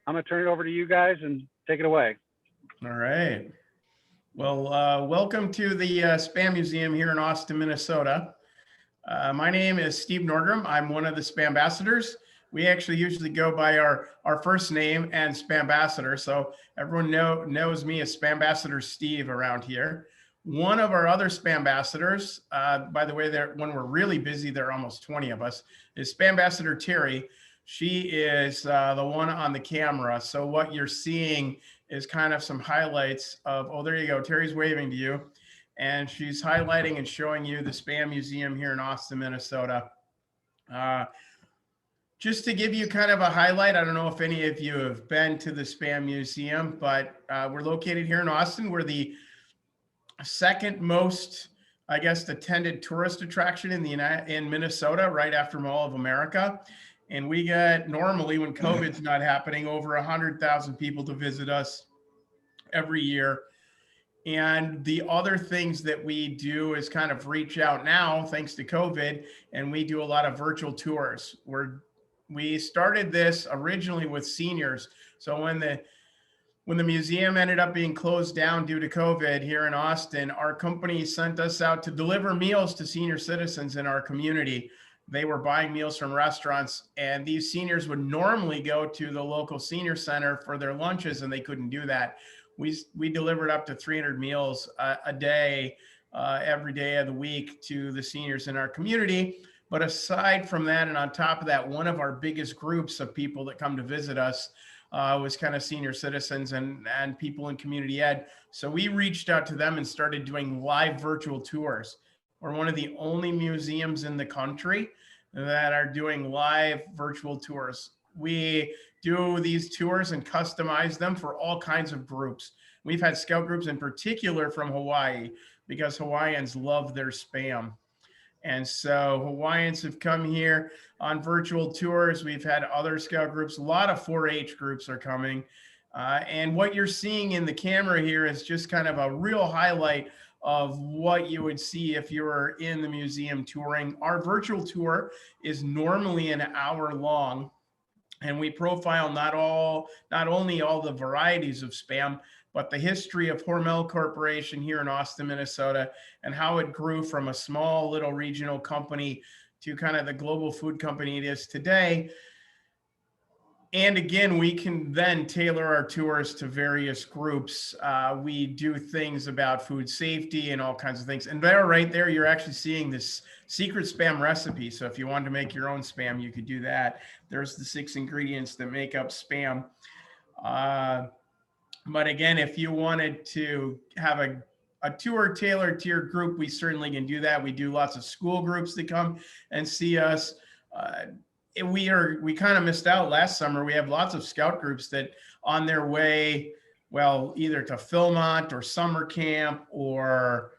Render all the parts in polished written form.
I'm going to turn it over to you guys and take it away. All right. Well, welcome to the Spam Museum here in Austin, Minnesota. My name is Steve Nordrum. I'm one of the Spam ambassadors. We actually usually go by our first name and Spam ambassador, so everyone knows me as Spam ambassador Steve around here. One of our other Spam ambassadors, by the way, when we're really busy, there are almost 20 of us, is Spam ambassador Terry. She is the one on the camera. So what you're seeing is kind of some highlights of, oh, there you go. Terry's waving to you. And she's highlighting and showing you the Spam Museum here in Austin, Minnesota. Uh, just to give you kind of a highlight, I don't know if any of you have been to the Spam Museum, but we're located here in Austin. We're the second most, I guess, attended tourist attraction in Minnesota, right after Mall of America. And we get normally, when COVID's not happening, over 100,000 people to visit us every year. And the other things that we do is kind of reach out now, thanks to COVID, and we do a lot of virtual tours. We started this originally with seniors. So when the museum ended up being closed down due to COVID here in Austin, our company sent us out to deliver meals to senior citizens in our community. They were buying meals from restaurants, and these seniors would normally go to the local senior center for their lunches, and they couldn't do that. We delivered up to 300 meals a day, every day of the week to the seniors in our community. But aside from that, and on top of that, one of our biggest groups of people that come to visit us was kind of senior citizens and people in community ed. So we reached out to them and started doing live virtual tours. We're one of the only museums in the country that are doing live virtual tours. We do these tours and customize them for all kinds of groups. We've had scout groups in particular from Hawaii because Hawaiians love their Spam. And so Hawaiians have come here on virtual tours. We've had other scout groups. A lot of 4-H groups are coming. And what you're seeing in the camera here is just kind of a real highlight of what you would see if you were in the museum touring. Our virtual tour is normally an hour long. And we profile not only all the varieties of Spam, but the history of Hormel Corporation here in Austin, Minnesota, and how it grew from a small little regional company to kind of the global food company it is today. And again, we can then tailor our tours to various groups. We do things about food safety and all kinds of things. And there, right there, you're actually seeing this secret Spam recipe. So if you wanted to make your own Spam, you could do that. There's the 6 ingredients that make up Spam. But again, if you wanted to have a tour tailored to your group, we can do that. We do lots of school groups that come and see us. We kind of missed out last summer. We have lots of scout groups that on their way, well, either to Philmont or summer camp, or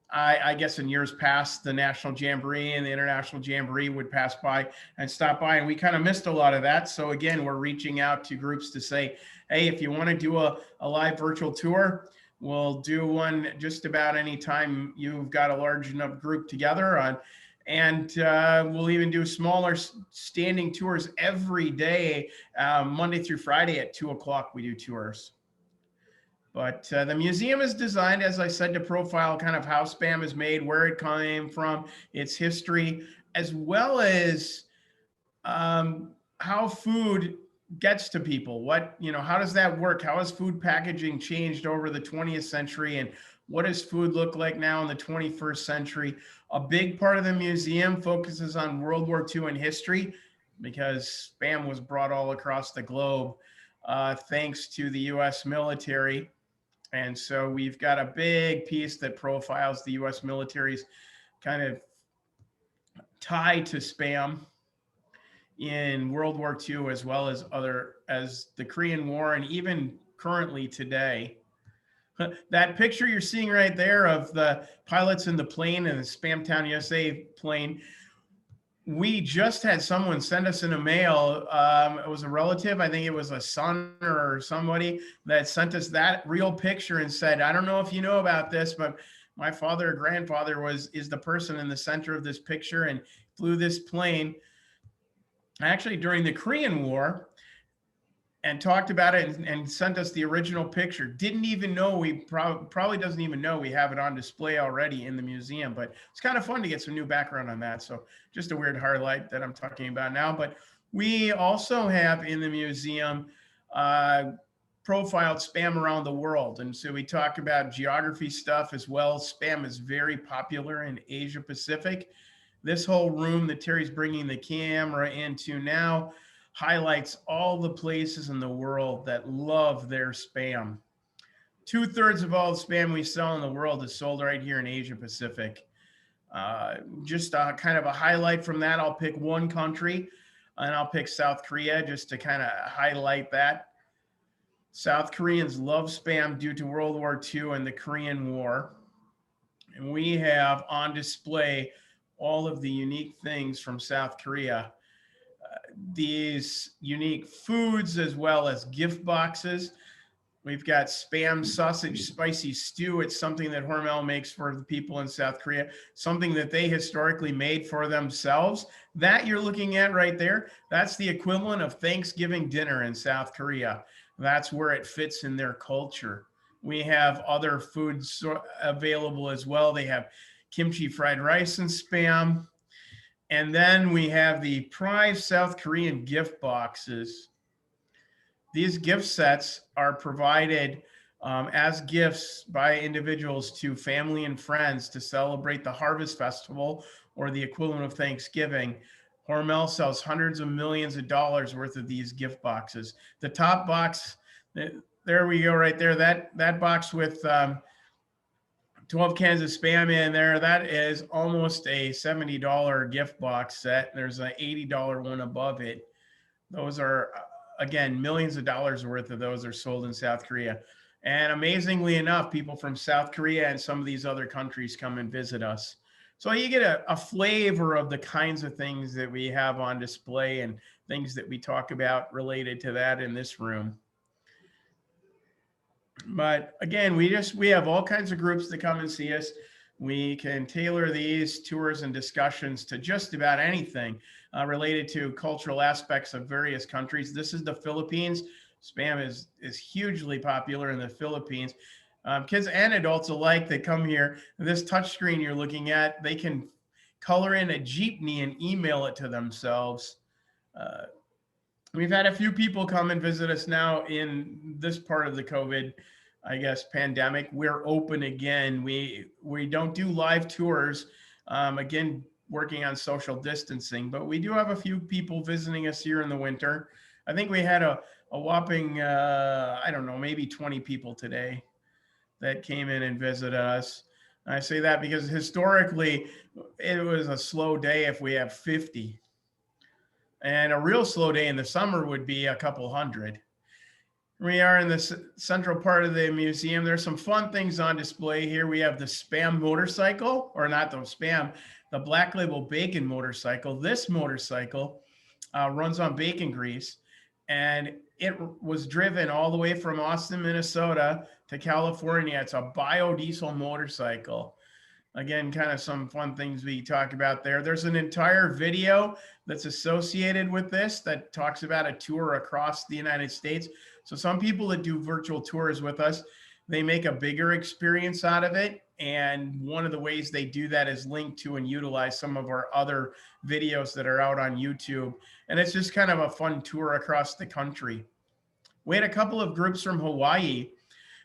I guess in years past, the National Jamboree and the International Jamboree would pass by and stop by. And we kind of missed a lot of that. So again, we're reaching out to groups to say, hey, if you want to do a live virtual tour, we'll do one just about any time you've got a large enough group together on. And we'll even do smaller standing tours every day, Monday through Friday at 2:00. We do tours. But the museum is designed, as I said, to profile kind of how Spam is made, where it came from, its history, as well as how food gets to people. How does that work? How has food packaging changed over the 20th century? And what does food look like now in the 21st century? A big part of the museum focuses on World War II and history, because Spam was brought all across the globe thanks to the U.S. military. And so we've got a big piece that profiles the U.S. military's kind of tie to Spam in World War II, as well as the Korean War, and even currently today. That picture you're seeing right there of the pilots in the plane and the Spamtown, USA plane, we just had someone send us in a mail. It was a relative, I think it was a son or somebody, that sent us that real picture and said, I don't know if you know about this, but my father or grandfather is the person in the center of this picture and flew this plane. Actually, during the Korean War, and talked about it and sent us the original picture. Didn't even know probably doesn't even know we have it on display already in the museum, but it's kind of fun to get some new background on that. So just a weird highlight that I'm talking about now. But we also have in the museum profiled spam around the world. And so we talk about geography stuff as well. Spam is very popular in Asia Pacific. This whole room that Terry's bringing the camera into now highlights all the places in the world that love their spam. 2/3 of all the spam we sell in the world is sold right here in Asia Pacific. Just kind of a highlight from that, I'll pick one country, and I'll pick South Korea just to kind of highlight that. South Koreans love spam due to World War II and the Korean War. And we have on display all of the unique things from South Korea. These unique foods as well as gift boxes. We've got spam sausage spicy stew. It's something that Hormel makes for the people in South Korea, something that they historically made for themselves. That you're looking at right there, that's the equivalent of Thanksgiving dinner in South Korea. That's where it fits in their culture. We have other foods available as well. They have kimchi fried rice and spam. And then we have the prized South Korean gift boxes. These gift sets are provided as gifts by individuals to family and friends to celebrate the Harvest Festival or the equivalent of Thanksgiving. Hormel sells hundreds of millions of dollars worth of these gift boxes. The top box, there we go right there. That box with 12 cans of spam in there, that is almost a $70 gift box set. There's an $80 one above it. Those are, again, millions of dollars worth of those are sold in South Korea. And amazingly enough, people from South Korea and some of these other countries come and visit us. So you get a flavor of the kinds of things that we have on display and things that we talk about related to that in this room. But again, we have all kinds of groups that come and see us. We can tailor these tours and discussions to just about anything related to cultural aspects of various countries. This is the Philippines. Spam is hugely popular in the Philippines. Kids and adults alike that come here, this touchscreen you're looking at, they can color in a jeepney and email it to themselves. We've had a few people come and visit us now in this part of the COVID, I guess, pandemic. We're open again. We don't do live tours, again, working on social distancing, but we do have a few people visiting us here in the winter. I think we had a whopping, I don't know, maybe 20 people today that came in and visited us. I say that because historically it was a slow day if we have 50. And a real slow day in the summer would be a couple hundred. We are in the central part of the museum. There's some fun things on display here. We have the spam motorcycle, or not the spam, the Black Label Bacon motorcycle. This motorcycle runs on bacon grease, and it was driven all the way from Austin, Minnesota to California. It's a biodiesel motorcycle. Again, kind of some fun things we talk about there. There's an entire video that's associated with this that talks about a tour across the United States. So some people that do virtual tours with us, they make a bigger experience out of it. And one of the ways they do that is link to and utilize some of our other videos that are out on YouTube. And it's just kind of a fun tour across the country. We had a couple of groups from Hawaii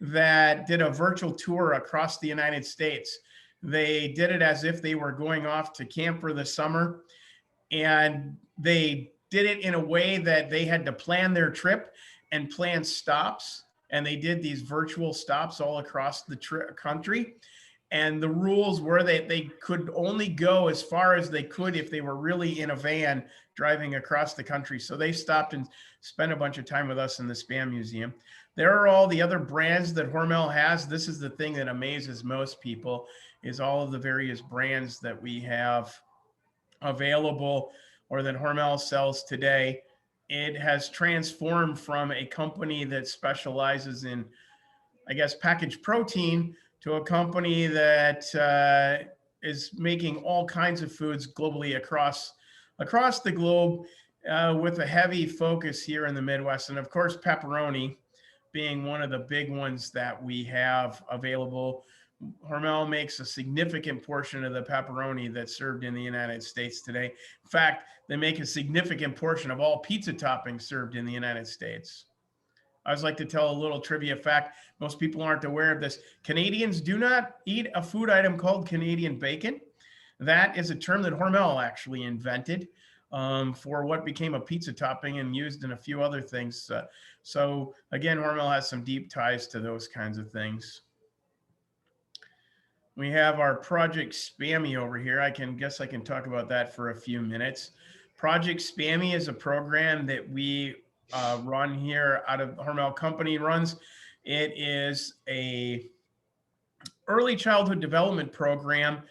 that did a virtual tour across the United States. They did it as if they were going off to camp for the summer, and they did it in a way that they had to plan their trip and plan stops. And they did these virtual stops all across the country. And the rules were that they could only go as far as they could if they were really in a van driving across the country. So they stopped and spent a bunch of time with us in the Spam Museum. There are all the other brands that Hormel has. This is the thing that amazes most people, is all of the various brands that we have available or that Hormel sells today. It has transformed from a company that specializes in, I guess, packaged protein to a company that is making all kinds of foods globally across the globe. with a heavy focus here in the Midwest. And of course, pepperoni being one of the big ones that we have available. Hormel makes a significant portion of the pepperoni that's served in the United States today. In fact, they make a significant portion of all pizza toppings served in the United States. I always like to tell a little trivia fact. Most people aren't aware of this. Canadians do not eat a food item called Canadian bacon. That is a term that Hormel actually invented for what became a pizza topping and used in a few other things. So again, Hormel has some deep ties to those kinds of things. We have our Project Spammy over here. I can talk about that for a few minutes. Project Spammy is a program that we run here out of Hormel Company runs. It is a early childhood development program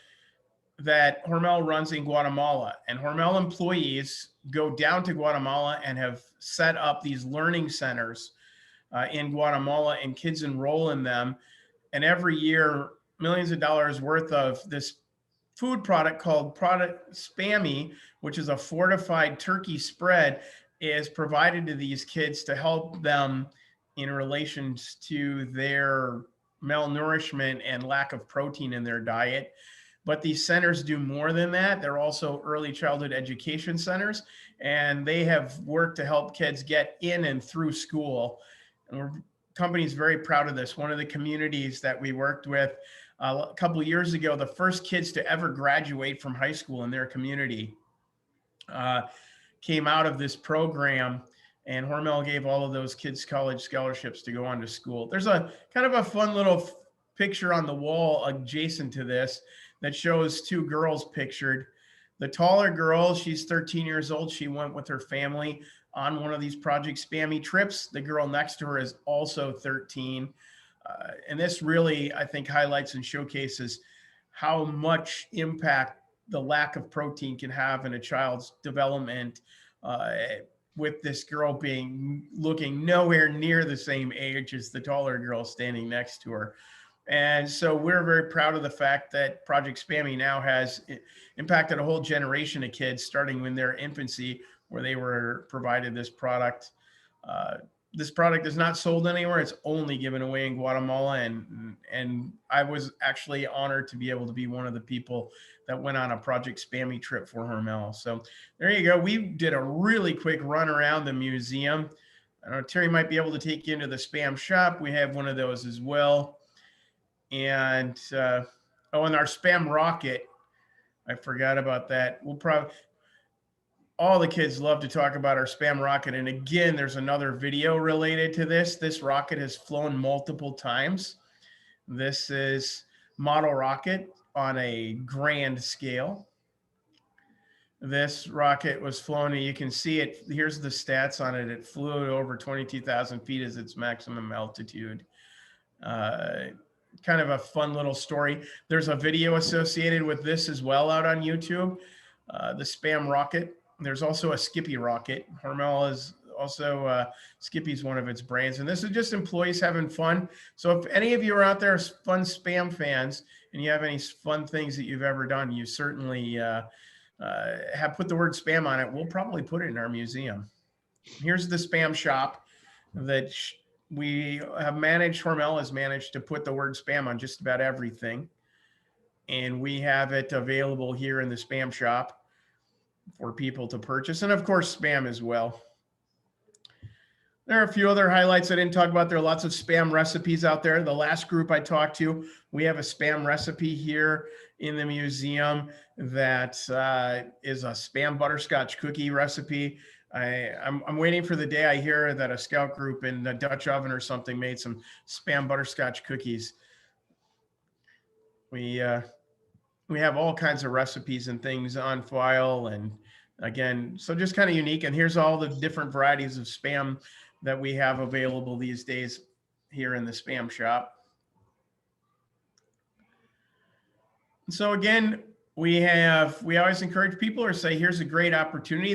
that Hormel runs in Guatemala, and Hormel employees go down to Guatemala and have set up these learning centers in Guatemala, and kids enroll in them. And every year, millions of dollars worth of this food product called Project Spammy, which is a fortified turkey spread, is provided to these kids to help them in relation to their malnourishment and lack of protein in their diet. But these centers do more than that. They're also early childhood education centers, and they have worked to help kids get in and through school. And our company's very proud of this. One of the communities that we worked with a couple of years ago, the first kids to ever graduate from high school in their community came out of this program, and Hormel gave all of those kids college scholarships to go on to school. There's a kind of a fun little picture on the wall adjacent to this that shows two girls pictured. The taller girl, she's 13 years old. She went with her family on one of these Project Spammy trips. The girl next to her is also 13. And this really, I think, highlights and showcases how much impact the lack of protein can have in a child's development, with this girl looking nowhere near the same age as the taller girl standing next to her. And so we're very proud of the fact that Project Spammy now has impacted a whole generation of kids starting in their infancy, where they were provided this product. This product is not sold anywhere. It's only given away in Guatemala. And I was actually honored to be able to be one of the people that went on a Project Spammy trip for Hormel. So there you go. We did a really quick run around the museum. I know Terry might be able to take you into the Spam shop. We have one of those as well. And and our Spam rocket, I forgot about that. We'll probably, all the kids love to talk about our Spam rocket. And again, there's another video related to this. This rocket has flown multiple times. This is model rocket on a grand scale. This rocket was flown, and you can see it. Here's the stats on it. It flew over 22,000 feet as its maximum altitude. Kind of a fun little story. There's a video associated with this as well out on YouTube, the Spam rocket. There's also a Skippy rocket. Hormel is also, Skippy's one of its brands. And this is just employees having fun. So if any of you are out there fun Spam fans and you have any fun things that you've ever done, you certainly have put the word Spam on it. We'll probably put it in our museum. Here's the Spam shop that we have managed. Hormel has managed to put the word Spam on just about everything. And we have it available here in the Spam shop for people to purchase. And of course, Spam as well. There are a few other highlights I didn't talk about. There are lots of Spam recipes out there. The last group I talked to, we have a Spam recipe here in the museum that is a Spam butterscotch cookie recipe. I'm waiting for the day I hear that a scout group in the Dutch oven or something made some Spam butterscotch cookies. We have all kinds of recipes and things on file. And again, so just kind of unique. And here's all the different varieties of Spam that we have available these days here in the Spam shop. So again, we always encourage people or say, here's a great opportunity.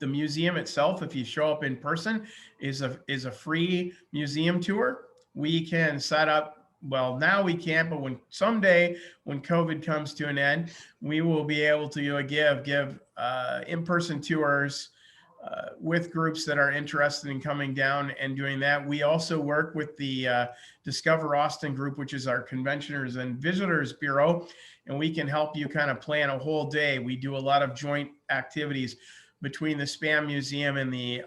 The museum itself, if you show up in person, is a free museum tour. We can set up, well, now we can't, but someday when COVID comes to an end, we will be able to give in-person tours with groups that are interested in coming down and doing that. We also work with the Discover Austin group, which is our Conventioners and Visitors Bureau, and we can help you kind of plan a whole day. We do a lot of joint activities between the Spam Museum and the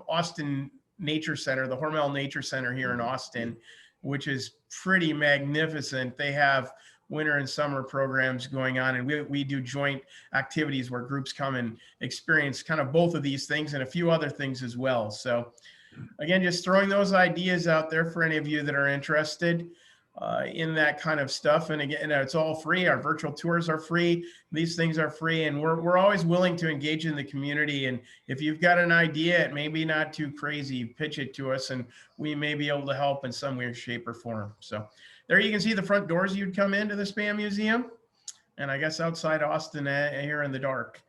Austin Nature Center, the Hormel Nature Center here in Austin, which is pretty magnificent. They have winter and summer programs going on, and we do joint activities where groups come and experience kind of both of these things and a few other things as well. So again, just throwing those ideas out there for any of you that are interested in that kind of stuff. And again, it's all free. Our virtual tours are free. These things are free, and we're always willing to engage in the community. And if you've got an idea, it may be not too crazy, pitch it to us, and we may be able to help in some way, shape, or form. So there you can see the front doors you'd come into the Spam Museum. And I guess outside Austin here in the dark.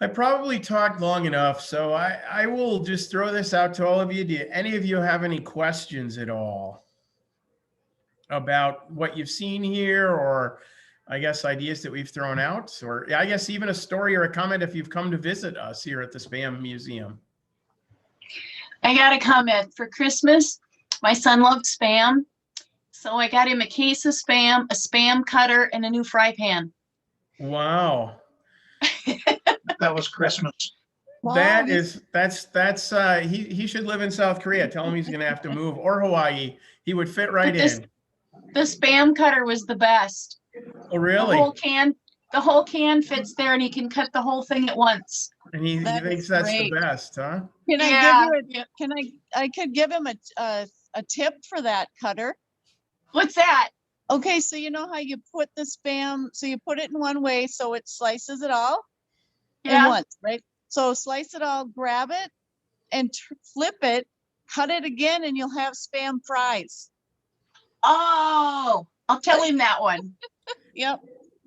I probably talked long enough, so I will just throw this out to all of you. Do any of you have any questions at all about what you've seen here, or I guess ideas that we've thrown out, or I guess even a story or a comment if you've come to visit us here at the Spam Museum? I got a comment. For Christmas, my son loved Spam, so I got him a case of Spam, a Spam cutter, and a new fry pan. Wow. That was Christmas. Wow, That's he should live in South Korea. Tell him he's gonna have to move, or Hawaii. He would fit right in. The Spam cutter was the best. Oh, really? The whole can fits there, and he can cut the whole thing at once. And he That thinks is that's the great. best, huh? Can I Yeah. give you I could give him a tip for that cutter. What's that? Okay, so you know how you put the Spam, so you put it in one way so it slices it all in Yeah. once, right? So slice it all, grab it and flip it, cut it again, and you'll have Spam fries. Oh, I'll tell him that one. Yep.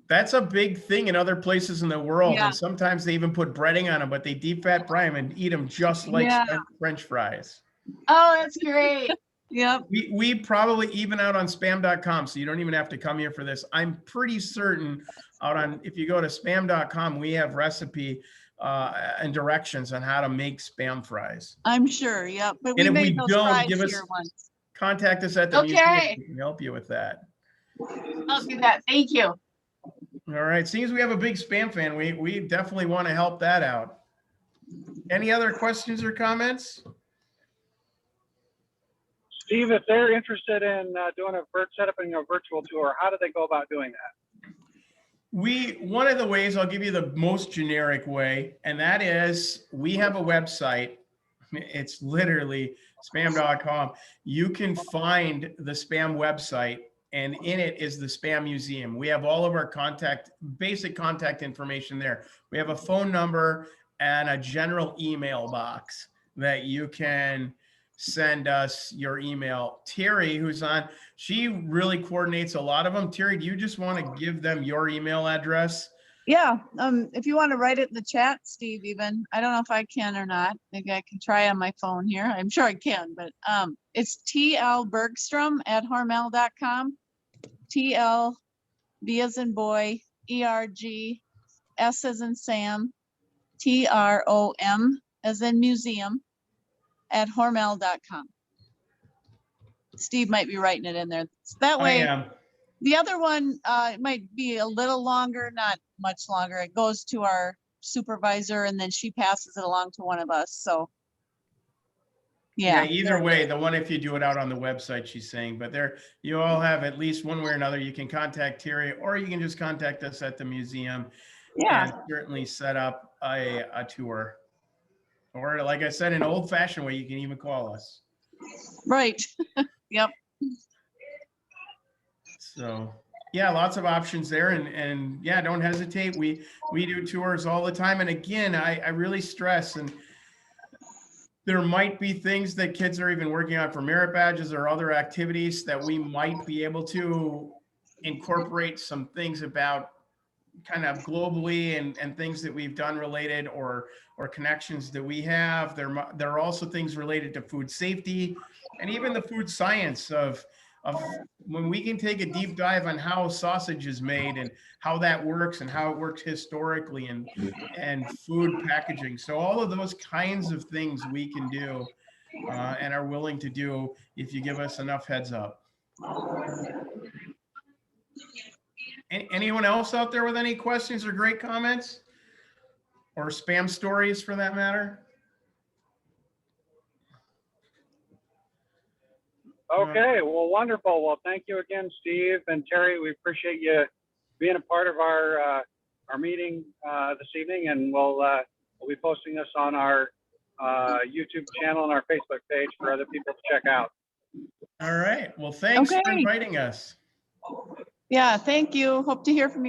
That's a big thing in other places in the world. Yeah. And sometimes they even put breading on them, but they deep fat fry them and eat them just like Yeah. French fries. Oh, that's great. Yep. We probably even out on spam.com, so you don't even have to come here for this. I'm pretty certain out on, if you go to spam.com, we have recipe and directions on how to make Spam fries. I'm sure. Yep. But And we if we made those don't, fries give us- here once. Contact us at the Okay. museum. We can help you with that. I'll do that. Thank you. All right. Seeing as we have a big Spam fan, we definitely want to help that out. Any other questions or comments? Steve, if they're interested in setting a virtual tour, how do they go about doing that? One of the ways, I'll give you the most generic way, and that is we have a website. It's literally spam.com. You can find the Spam website, and in it is the Spam Museum. We have all of our basic contact information there. We have a phone number and a general email box that you can send us your email. Terry, who's on, she really coordinates a lot of them. Terry, do you just want to give them your email address? Yeah. If you want to write it in the chat, Steve, even, I don't know if I can or not. Maybe I can try on my phone here. I'm sure I can, but it's tlbergstrom@hormel.com. TL, B as in boy, ERG, S as in Sam, TROM as in museum, @hormel.com. Steve might be writing it in there. That I way, am. the other one, it might be a little longer, not much longer. It goes to our supervisor and then she passes it along to one of us. So. Yeah, Yeah. either way, the one if you do it out on the website, she's saying, but there, you all have at least one way or another. You can contact Terry, or you can just contact us at the museum. Yeah. And certainly set up a tour. Or like I said, an old fashioned way, you can even call us. Right. Yep. So yeah, lots of options there, and yeah, don't hesitate. We do tours all the time. And again, I really stress, and there might be things that kids are even working on for merit badges or other activities that we might be able to incorporate some things about kind of globally and things that we've done related or connections that we have. There are also things related to food safety and even the food science of of when we can take a deep dive on how sausage is made and how that works and how it works historically and food packaging. So all of those kinds of things we can do and are willing to do if you give us enough heads up. Anyone else out there with any questions or great comments? Or spam stories for that matter? Okay, well, wonderful. Well, thank you again, Steve and Terry. We appreciate you being a part of our meeting this evening, and we'll be posting this on our YouTube channel and our Facebook page for other people to check out. All right. Well, thanks for Okay. inviting us. Yeah, thank you. Hope to hear from you.